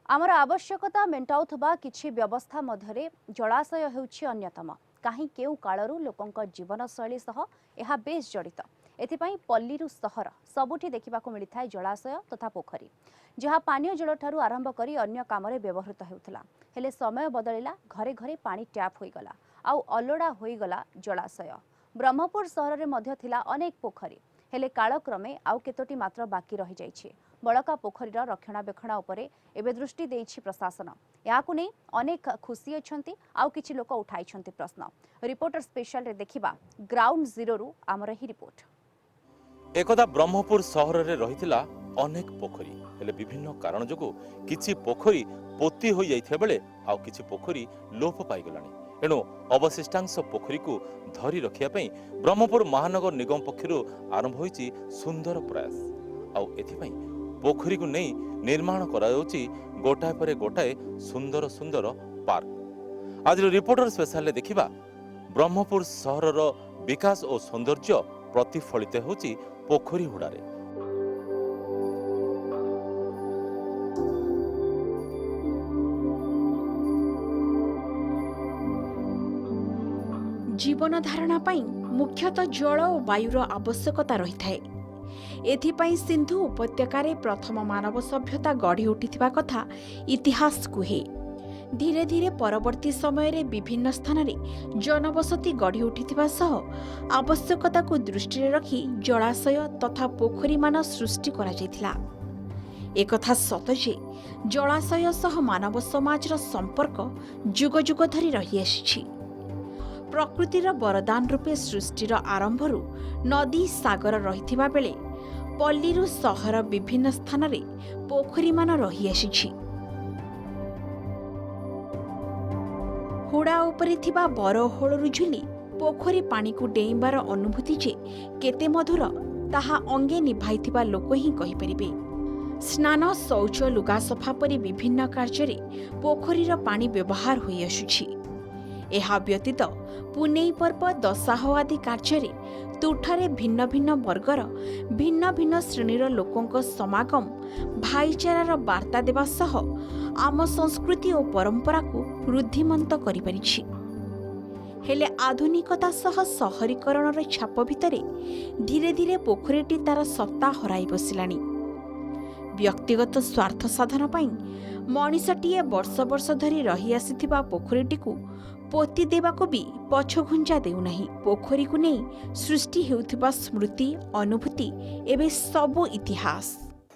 आमर आवश्यकता मेटाउथबा किछि व्यवस्था मध्यरे जलाशय हेउछि अन्यतम। काहीं केउ कालरू लोकंक जीवन शैली सह एहा बेस जड़ित। एथिपाई पल्लीरू सहर सबुठी देखिबाकू मिलिथाय जलाशय तथा पोखरी, जहा पानीय जल ठारू आरंभ करी अन्य कामरे व्यवहृत हेउथला। हेले समय बदलिला, घरे घरे पानी ट्याप होईगला, आउ अलोड़ा होईगला जलाशय। ब्रह्मपुर सहर रे मध्य थिला अनेक पोखरी, हेले कालक्रमे आउ केतोटी मात्र बाकी रहि जाइछि। बड़का पोखरीर रक्षणाबेक्षण उपरे एबे दृष्टि देइछि प्रशासन। याकु नै अनेक खुशी अछंती, आउ किछि लोक उठाइछंती प्रश्न। रिपोर्टर स्पेशल रे देखिबा ग्राउंड जीरो रु आमर ही रिपोर्ट। एकदा ब्रह्मपुर सहर रे रहिथिला अनेक पोखरी, हेले विभिन्न कारण जोगु किछि पोखरी पोती होई जाइथे बेले आउ किछि पोखरी लोप पाई गलानी। एणु अवशिष्टांश पोखरी को धरी रखिया पई ब्रह्मपुर महानगर निगम पक्षरु आरंभ होईछि सुंदर प्रयास। आउ एथिपई पोखरी को नहीं निर्माण करा जाउछि गोटाए परे गोटाए सुंदर सुंदर पार्क। आज रिपोर्टर स्पेशल रे देखिबा ब्रह्मपुर सहरर विकास और सौंदर्य प्रतिफलित होछि पोखरी हुडारे। जीवन धारणा पाई मुख्यतः जल और वायुर आवश्यकता रही थाए। एथिपाई सिंधु उपत्यकारे प्रथम मानव सभ्यता गढ़ी उठिथिबा कथा इतिहास कुहे। धीरे धीरे परवर्ती समय रे विभिन्न स्थान रे जनबसती गढ़ी उठिथिबा सह आवश्यकता को दृष्टि रे रखी जलाशय तथा पोखरी मान सृष्टि करा जायथिला। एकथा सत जे जलाशय सह मानव समाज रो संपर्क जुग जुग धरी रही आछिछि। प्रकृतिर वरदान रूपे सृष्टिर आरंभरू नदी सागर रहिथिबा बेले पल्लीरू सहर विभिन्न स्थान रे पोखरी मान रही आछिछि। हुड़ा उपरे थिबा बरहोळरू झुली पोखरी पानी को डेइबार अनुभूति जे केते मधुर ताहा अंगे निभाइथिबा लोक ही कहि परिबे। स्नान, शौच, लुगा सफा परि विभिन्न कार्य पोखरीर पानी व्यवहार होई आछुछि। एहा व्यतीत पुनेई पर्व, दशाह आदि कार्य तुठरे भिन्न भिन्न वर्गर भिन्न भिन्न श्रेणीर लोकंक समागम भाईचारार वार्ता देवा सह आम संस्कृति और परंपरा को वृद्धिमंत करि परिछि। हेले आधुनिकता सह शहरीकरणर छाप भितरे धीरे धीरे पोखरीटी तार सत्ता हराई बसिलानी। व्यक्तिगत स्वार्थ साधन पाई मनिषटीए वर्ष वर्ष धरी रही आसिथिबा पोखरीटी को पोती देवाको भी पछघुंचा देउ नाही। पोखरी को नहीं सृष्टि हेउथिबा स्मृति, अनुभूति एबे सब इतिहास।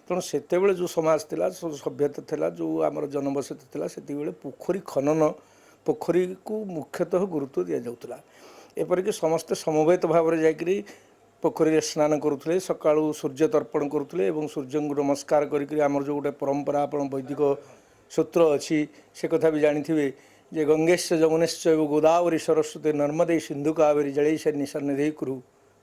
तेणु सेतेबेले जो समाज थिला, सभ्यता थिला, जो आमर जनबसती थिला, सेतेबेले पोखरी खनन, पोखरी को मुख्यतः गुरुत्व दिया जाउतला। एपरिक समस्त समवेत भाव रे जाइकरी पोखरी स्नान करुथले, सकाळू सूर्य तर्पण करुथले एवं सूर्य को नमस्कार करिकरी आमर जो गोटे परंपरा आपण वैदिक सूत्र अछि से कथा भी जानिथिबे जे गंगेश जमुनेश्च गोदावरी सरस्वती नर्मदे सिंधु कावेरी जलेशन्नि सन्निधि कुरु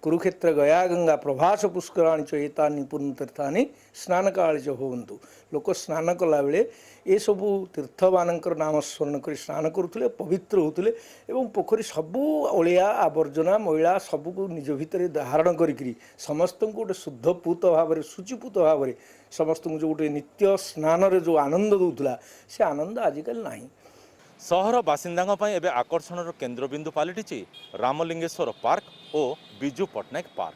कुरुक्षेत्र गया गंगा प्रभास पुष्कराणि च एतानि पुण्यतीर्थानि स्नान काले च होवन्तु। लोक स्नान कला बेले ये सबू तीर्थ मानकर नाम स्मरण कर स्नान करुले, पवित्र होते एवं पोखरी सबू अलिया आवर्जना मैला सबू निज भितर धारण करी समस्त गोटे शुद्धपूत भाव में शुचिपूत भाव में समस्त जो गोटे नित्य स्नान जो आनंद दूला से आनंद आजिकल ना। सहर बासिंदा एबे आकर्षण केन्द्रबिंदु पलटि रामलिंगेश्वर पार्क और बिजू पट्टनायक पार्क।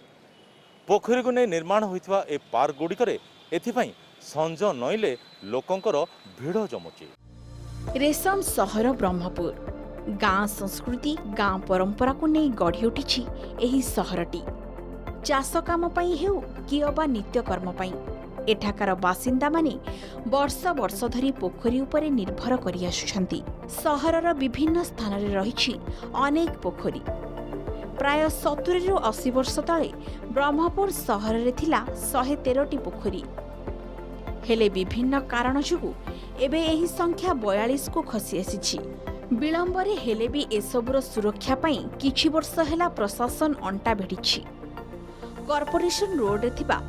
पोखरी को नहीं निर्माण होइथिबा ए पार्क गुड़िकरे एथिपाई संज नईले लोकंकर भिड़ जमुची। रेशम सहर ब्रह्मपुर गाँ संस्कृति, गाँ परंपरा को नहीं गढ़ी उठिछि एही सहरटी। चाष काम पई हेउ कि अबा नित्य कर्म पई एठाकार बासिंदा माने वर्ष वर्ष धरी पोखरी उपरे निर्भर करि आसुछंती। सहरर विभिन्न स्थान रे रहिछि अनेक पोखरी। प्राय 70 रु 80 वर्ष तले ब्रह्मपुर सहर रे थिला 113टी पोखरी। हेले विभिन्न कारण जुगु एबे एही संख्या 42 को खसी आसीछि। विलंबरे हेले भी एसबुर सुरक्षा पाई किछि वर्ष हेला प्रशासन अंटा भिड़िछि। कॉर्पोरेशन रोड रे थिबा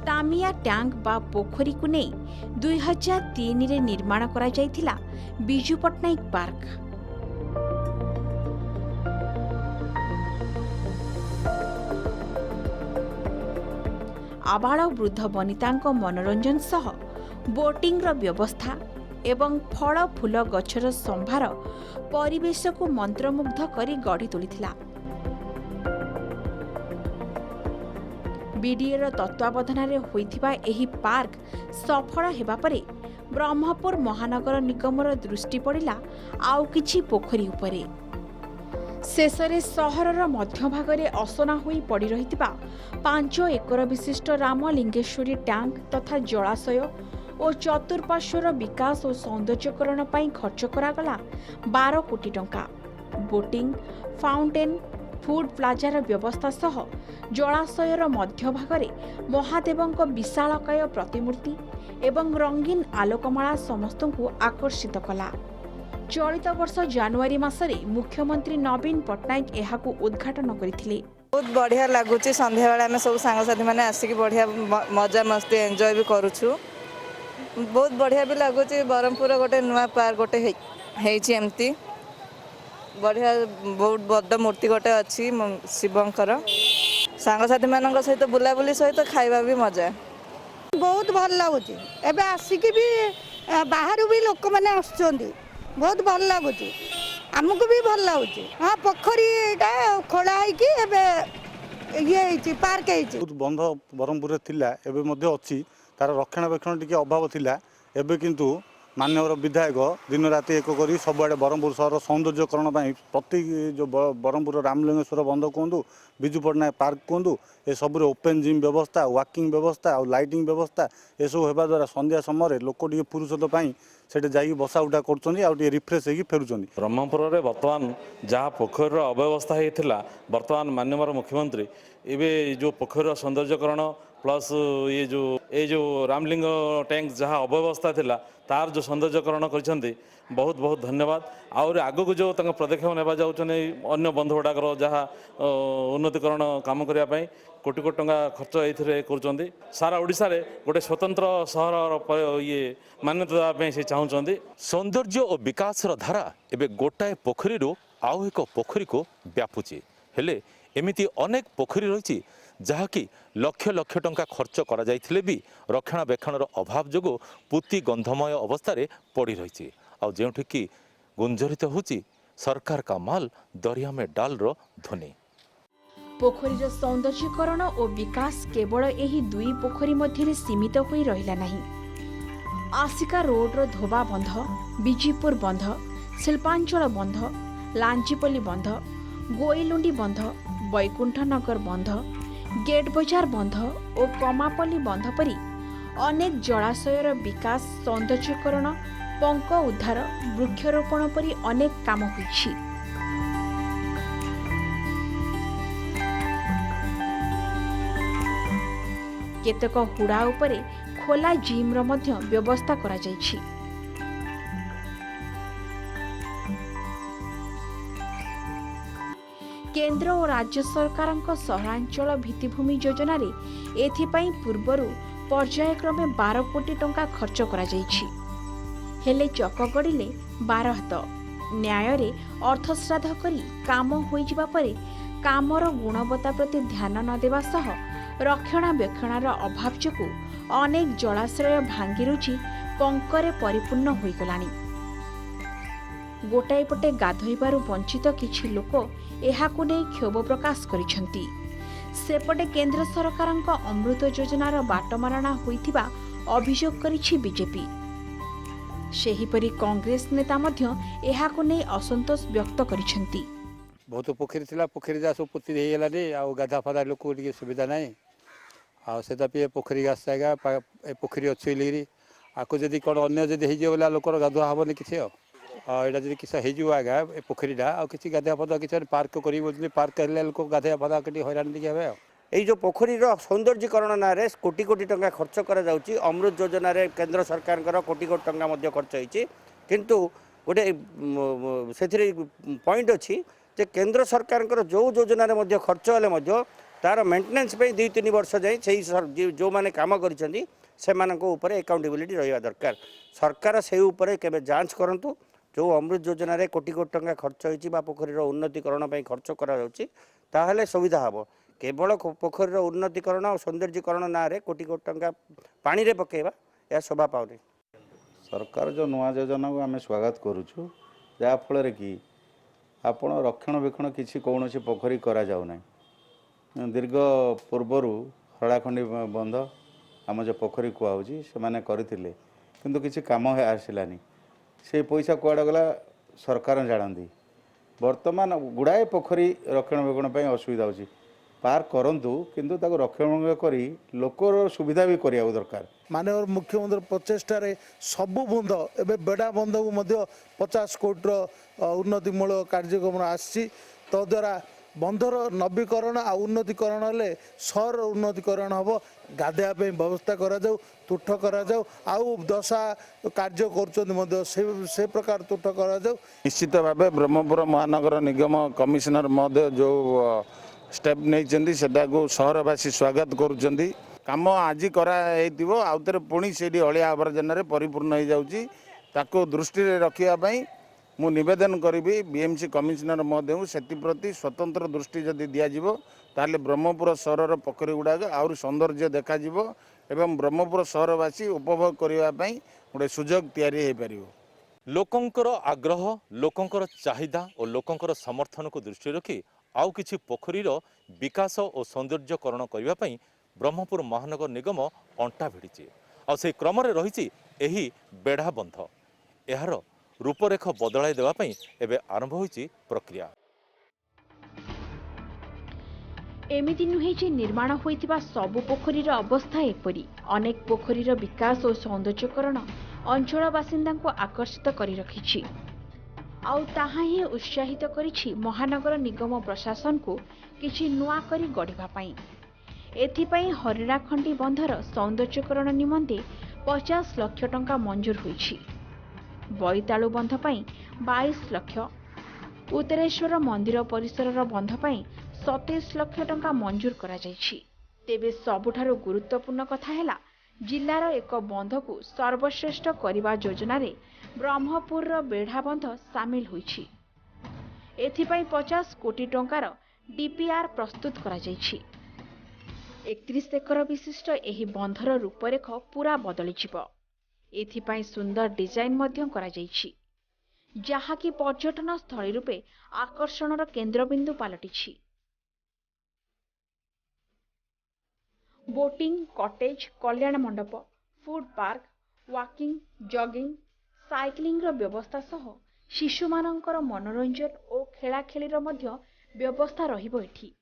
तामिया टैंक बा पोखरी को नहीं 2003 रे निर्माण करा जायथिला बिजू पट्टनायक पार्क। आबाल वृद्ध वनितांको मनोरंजन सह बोटिंग रो व्यवस्था एवं फल फूल गछर संभार परिवेश को मंत्रमुग्ध करी गढ़ी तोलिथिला। बीडीएर तत्वावधान होइथिबा एही पार्क सफल हेबा परे ब्रह्मपुर महानगर निगमर दृष्टि पड़िला आउ किछि पोखरी उपरे। शेषरे सहरर मध्यभागरे असना होई पड़ी रहितिबा 5 एकर विशिष्ट रामलिंगेश्वरी टैंक तथा जलाशय और चतुर्पार्श्वर विकास और सौंदर्यकरण ପାଇଁ खर्च करागला 12 कोटी टंका। बोटिंग, फाउंटेन, फूड प्लाजार व्यवस्था सह जलाशयर मध्यभागरे महादेवंक विशालकाय प्रतिमूर्ति एवं रंगीन आलोकमाला समस्तଙ୍କୁ आकर्षित कला। चलित वर्ष जनवरी मासरे मुख्यमंत्री नवीन पट्टनायक एहाकु उद्घाटन करथिले। बहुत बढ़िया लगुच संध्या बेला आम सब सांगसाथी मैंने आसिक बढ़िया मजा मस्ती एंजॉय भी करुछु। बहुत बढ़िया भी लगुच ब्रह्मपुर गोटे नुआ पार्क गोटे एमती बढ़िया बहुत बड़ मूर्ति गोटे अच्छी शिवंकर सांगसाथी मान सहित बुलाबुली सहित खाଇବା भी मजा बहुत भल लगुच। एबे आसिक भी बाहर भी लोक मैंने आसुचंदी बहुत भल लगुच आमको भी भल लगुच। हाँ पोखरी खोला ये पार्क बहुत बंध ब्रह्मपुर थिला एबे मध्ये अछि तार रक्षणाबेक्षण टिके अभाव थिला। एबे किंतु माननीय विधायक दिन राति एक करी सबुआड़े ब्रह्मपुर सहर सौंदर्यकरण प्रति जो ब्रह्मपुर रामलिंगेश्वर बंध कहतु विजु पट्टनायक पार्क कहतु ए सब ओपन जिम व्यवस्था वाकिंग व्यवस्था और लाइटिंग व्यवस्था ये सब होगा द्वारा संध्या समय लोक टे फुर्सत से जाकि बसा उठा कर रिफ्रेश होगी फेरुंट। ब्रह्मपुर में बर्तमान जहाँ पोखर अव्यवस्था होता बर्तमान माननीय मुख्यमंत्री एवं जो पोखर सौंदर्यकरण प्लस ये जो रामलिंग टैंक जहाँ अव्यवस्था थिला तार जो सौंदर्यकरण कर बहुत बहुत धन्यवाद। और आगो को जो पदक्षेप नेबा जाउछने अन्य बंध गुड़ाकर जहाँ उन्नतिकरण काम करने कोटी कोटी टंका खर्च ये कर सारा ओडिशा रे गोटे स्वतंत्र सहर ये मान्यता देवाई से चाहते। सौंदर्य और विकास धारा एबे गोटाए पोखरी आउ एक पोखरी को व्यापुची हेले एमिति अनेक पोखरी रही जहाँकि लक्ष लक्ष टंका खर्च करा जाइथिले भी रक्षणाबेक्षण अभाव जोगु पुति गंधमय अवस्था पड़ी रही आउठी कि गुंजरित होची सरकार का माल दरिया में डाल रो ध्वनि। पोखरीर सौंदर्यकरण और विकास केवल एही दुई पोखरी मध्य सीमित होई रहिला नहीं। आसिका रोड्र धोबा बंध, बिजीपुर बंध, शिल्पांचल बंध, लांचीपल्ली बंध, गोईलुंडी बंध, बैकुंठनगर बंध, गेट बजार बंध और कमापल्ली बंध परी अनेक जलाशयर विकास सौंदर्यकरण पंक उद्धार वृक्षरोपण परी अनेक काम होइछि। केतक हुड़ा उपरे खोला जिम रो मध्य व्यवस्था करा जाइछि। केंद्र और राज्य सरकार सहरांचल भित्तिभूमि योजना रे एथिपाई पूर्वरु पर्यायक्रमे 12 कोटी टंका खर्च करा जाइछि। हेले चक गड़िले 12 हाथ न्याय रे अर्थश्राद्ध करी काम होई जिबा परे कामर गुणवत्ता प्रति ध्यान न देवा सह रक्षणाबेक्षणार अभाव जोगु अनेक जलाशय भांगी रुचि पंकरे परिपूर्ण होई गलानी। गोटाए पटे गाधोइबारु वंचित किछि लोक एहाकु नै क्षोभ प्रकाश करिसंती। सेपटे केंद्र सरकारक अमृत योजनार बाटमारणा होइथिबा अभियोग करिछि बीजेपी। सेहिपरि कांग्रेस नेता मध्य एहाकु नै असंतोष व्यक्त करिसंती। बहुत पोखरी थिला पोखरी जा सब पुति दे गेलानी आ गाधा फादा लोक टिके सुविधा नाही आ सेता पे पोखरी गास जागा ए पोखरी अछि लेरी आको जदी कोन अन्य जदी हे जेवला लोकर गाधुआ हबनी किछि आ एडा जदी किसा हे जुआ गा ए पोखरीडा आ किछि गाधा फादा किछि पार्क करी बोलली पार्क करले लोक गाधा फादा कटी हैरान दिखे हबे এই जो पोखरीर सौंदर्यकरण नारे कोटी कोटी टंका खर्च करा जाउची अमृत योजना रे केंद्र सरकार कोटी कोटी टंका मध्य खर्च होईची किंतु गोटे से पॉइंट अच्छी जे केंद्र सरकार जो योजना रे मध्य खर्च हेले मध्य तार मेंटेनेंस पे 2-3 वर्ष जाए जो माने काम करिसेंती सेमानक ऊपर अकाउंटेबिलिटी रहिबा दरकार। सरकार से ऊपर केबे जांच करंतु जो अमृत योजना रे कोटी कोटी टंका खर्च होईची बा पोखरीर उन्नतिकरण पे खर्च करा जाउची ताहले सुविधा हबो। केवल पोखरीर उन्नतिकरण और सौंदर्यकरण ना रे कोटी कोटी टंका पानी रे पकेबा या शोभा पाउनी। सरकार जो नुआ योजना को आम स्वागत करुचु जहाँफल कि आपण रक्षणाबेक्षण किसी कौन पोखरी करा जाऊना दीर्घ पूर्वर हरड़ाखंडी बंध आम जो पोखरी कहूँ से मैंने करते किंतु किसी काम आसलानी से पैसा कुआड़े गला सरकार जानती बर्तमान गुड़ाए पोखरी रक्षणाबेक्षण असुविधा होची पार्क करंतु किंतु ताको रक्षणाबेक्षण करी लोकर सुविधा भी करिया दरकार माननीय मुख्यमंत्री प्रचेषार सबु बंध एवं बेड़ा बंध को 50 कोटी उन्नतिमूलक कार्यक्रम आसी तद्वारा बंधर नवीकरण आ उन्नतिकरण हेले सहर उन्नतिकरण हम गाधेवाई व्यवस्था करा जाऊ तुठ करा जाऊ आउ दशा कार्य कर प्रकार तुठ करा जाऊ। निश्चित भाव ब्रह्मपुर महानगर निगम कमिशनर महोदय जो स्टेप नहीं सहरवासी स्वागत करुँच कम आज कराइव आउे पुणी से अलिया आवर्जन परिपूर्ण हो जाऊँगी ताको दृष्टि रखापी मु निवेदन करी बीएमसी कमिशनर महोदय से प्रति स्वतंत्र दृष्टि जदि दिज्व ताले ब्रह्मपुर सहर पोखरी गुड़ाक आहुरी सौंदर्य देखा एवं ब्रह्मपुर सहरवासी उपभोग करने गोटे सुजोग तैयारी पार। लोकंकर आग्रह लोकंकर चाहिदा और लोकंकर समर्थन को दृष्टि रखी आउ किछि पोखरीर विकास और सौंदर्यकरण करने ब्रह्मपुर महानगर निगम अंटा भिड़ी आ से क्रम रही एही बेढ़ा बंध यार रूपरेख बदलाई देवाई एवं आरंभ होइछि प्रक्रिया। एमिति नुहे जे निर्माण होइतिबा सबु पोखरीर अवस्था एपरी अनेक पोखरीर विकास और सौंदर्यकरण अंचल बासिंदा को आकर्षित करी रखिछि आउ ताहा ही उत्साहित करिछि महानगर निगम प्रशासन को किछि नुआ करी गढ़िबा पई। एथिपई हरिणाखंडी बंधर सौंदर्यकरण निमंते 50 लाख टंका मंजूर होइछि। बैतालु बंध पई 22 लाख, उत्तरेश्वर मंदिर परिसरर बंध पई 27 लाख टंका मंजूर करा जाइछि। तेबे सबुठारु गुरुत्वपूर्ण कथा हैला जिल्लार एक बंध को सर्वश्रेष्ठ करिबा योजना रे ब्रह्मपुर बेढ़ा बंध सामिल होइछि। एथिपई 50 कोटी टंकार डीपीआर प्रस्तुत करा जाइछि। 31 एकर विशिष्ट एही बंधर रूपरेख पूरा बदली जिवो। एथिपई सुंदर डिजाइन मध्यम करा जाइछि जहा कि पर्यटन स्थली रूपे आकर्षणर केन्द्रबिंदु पालटिछि। बोटिंग, कटेज, कल्याण मंडप, food park, walking, jogging, cycling व्यवस्था सह शिशुमानंकर मनोरंजन और खेलाखेलीर मध्य व्यवस्था रहिबो एठी।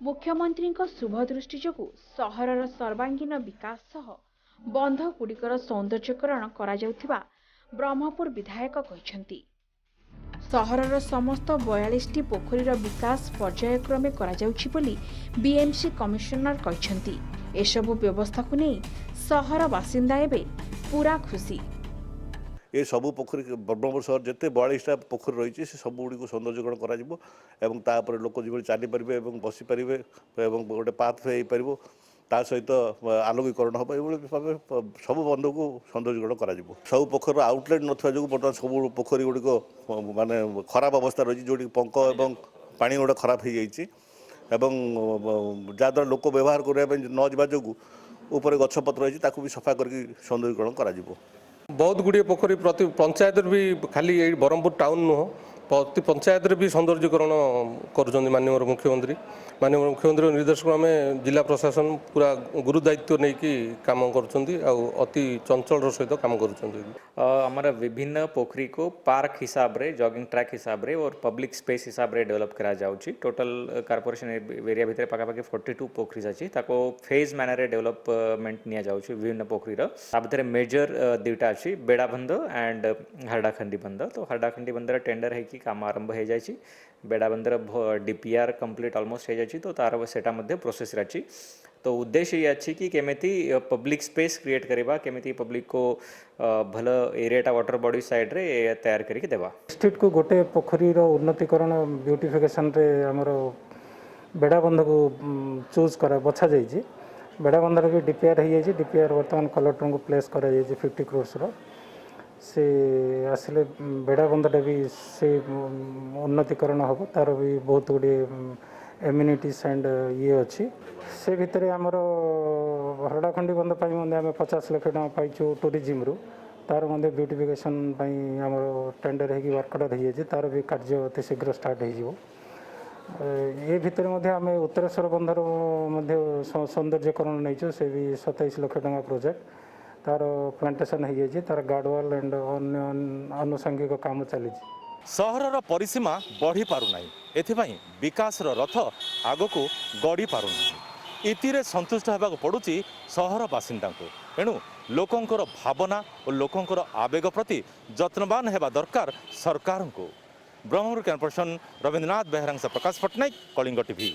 मुख्यमंत्री शुभ दृष्टि जोगु सहरर सर्वांगीन विकास सह बंध गुड़िकर सौंदर्यकरण करा जाउथिबा ब्रह्मपुर विधायक कहिसेंती। सहरर समस्त 42टी पोखरीर विकास पर्यायक्रमे करा जाउछि बोली बीएमसी कमिशनर कहिसेंती। एसबु व्यवस्था को नहीं सहर बासिंदा एबे पूरा खुशी। ये सबू पोखरी ब्रह्मपुर सहर जिते 42टा पोखरी रही से सब गुड़ी सौंदर्यकरण कर लोक जो चली पारे बसी पारे गोटे पाथ वे हो ता सहित आलोकीकरण हम ये सब बंध को सौंदर्यकरण कर सब पोखर आउटलेट ना जो बर्तमान सब पोखरी गुड़िक माने खराब अवस्था रही जो पंक और पानी गोटे खराब हो जाइए जहाँद्वारा लोक व्यवहार करने न जा जो ऊपर गछपत्र रही भी सफा करके सौंदर्यकरण कर बहुत गुड़िए पोखरी प्रति पंचायत भी खाली ये ब्रह्मपुर टाउन नुह प्रति पंचायत भी सौंदर्यकरण कर माननीय मुख्यमंत्री निर्देश क्रमे जिला प्रशासन पूरा गुरु दायित्व नहीं कि काम अति चंचल सहित काम कर विभिन्न पोखरी को पार्क हिसाब रे जॉगिंग ट्रैक हिसाब रे और पब्लिक स्पेस हिसाब रे डेवलप करा जाउची। टोटल कॉर्पोरेशन एरिया भितर पाखापाखि 42 पोखरी अच्छी ताको फेज मैनर रे डेवलपमेंट निया जाउची विभिन्न पोखरी भितर मेजर दुईटा अच्छी बेड़ाबंध एंड हरडाखंडी बंध। तो हरडाखंडी बंधर टेंडर है कि काम आरंभ हो जाए बेड़ाबंधर डीपीआर कंप्लीट ऑलमोस्ट हो जाए तो तार सेटा मध्य प्रोसेस अच्छी। तो उद्देश्य ये अच्छी कि केमिति पब्लिक स्पेस क्रिएट करवा केमिति पब्लिक को भल एरियाटा वाटर बॉडी साइड रे तैयार करके देवा। स्टेट को गोटे पोखरी उन्नतिकरण ब्यूटिफिकेशन रे हमर बेड़ाबंध को चूज कर बछा जाइए। बेड़ाबंधर भी डीपीआर हो जाए डीपीआर बर्तमान कलेक्टर को प्लेस कर 50 करोड़ से आसिले बेड़ाबंधटा भी से उन्नतिकरण हम तार भी बहुत गुड़े एम्यूनिटीज एंड ये अच्छी से भितर आमर हरडाखंडी बंध आम 50 लाख टका पाइचु टूरिज्म रु तार मध्य ब्यूटिफिकेशन आम टेंडर हो वर्क ऑर्डर हो तार भी कार्य अति शीघ्र स्टार्ट हो ये भितर आम उत्तरेश्वर बंधर सौंदर्यकरण नहीं से भी 27 लाख टका प्रोजेक्ट तार प्लांटेशन हो जाए तार गार्डवाल एंड अन्य आनुषंगिक काम चली सहरर परिसीमा बढ़ी पारुना एथिपाई विकासर रथ आग को गड़ी पारुना इतिरे संतुष्ट होगा पड़ुची सहर बासिंदा को एणु लोकंकर भावना और लोकंकर आवेग प्रति जत्नवान हेबा दरकार सरकार को। ब्रह्मपुर कैंपसन रवींद्रनाथ बेहरांग से प्रकाश पट्टनायक कलिंग टीवी।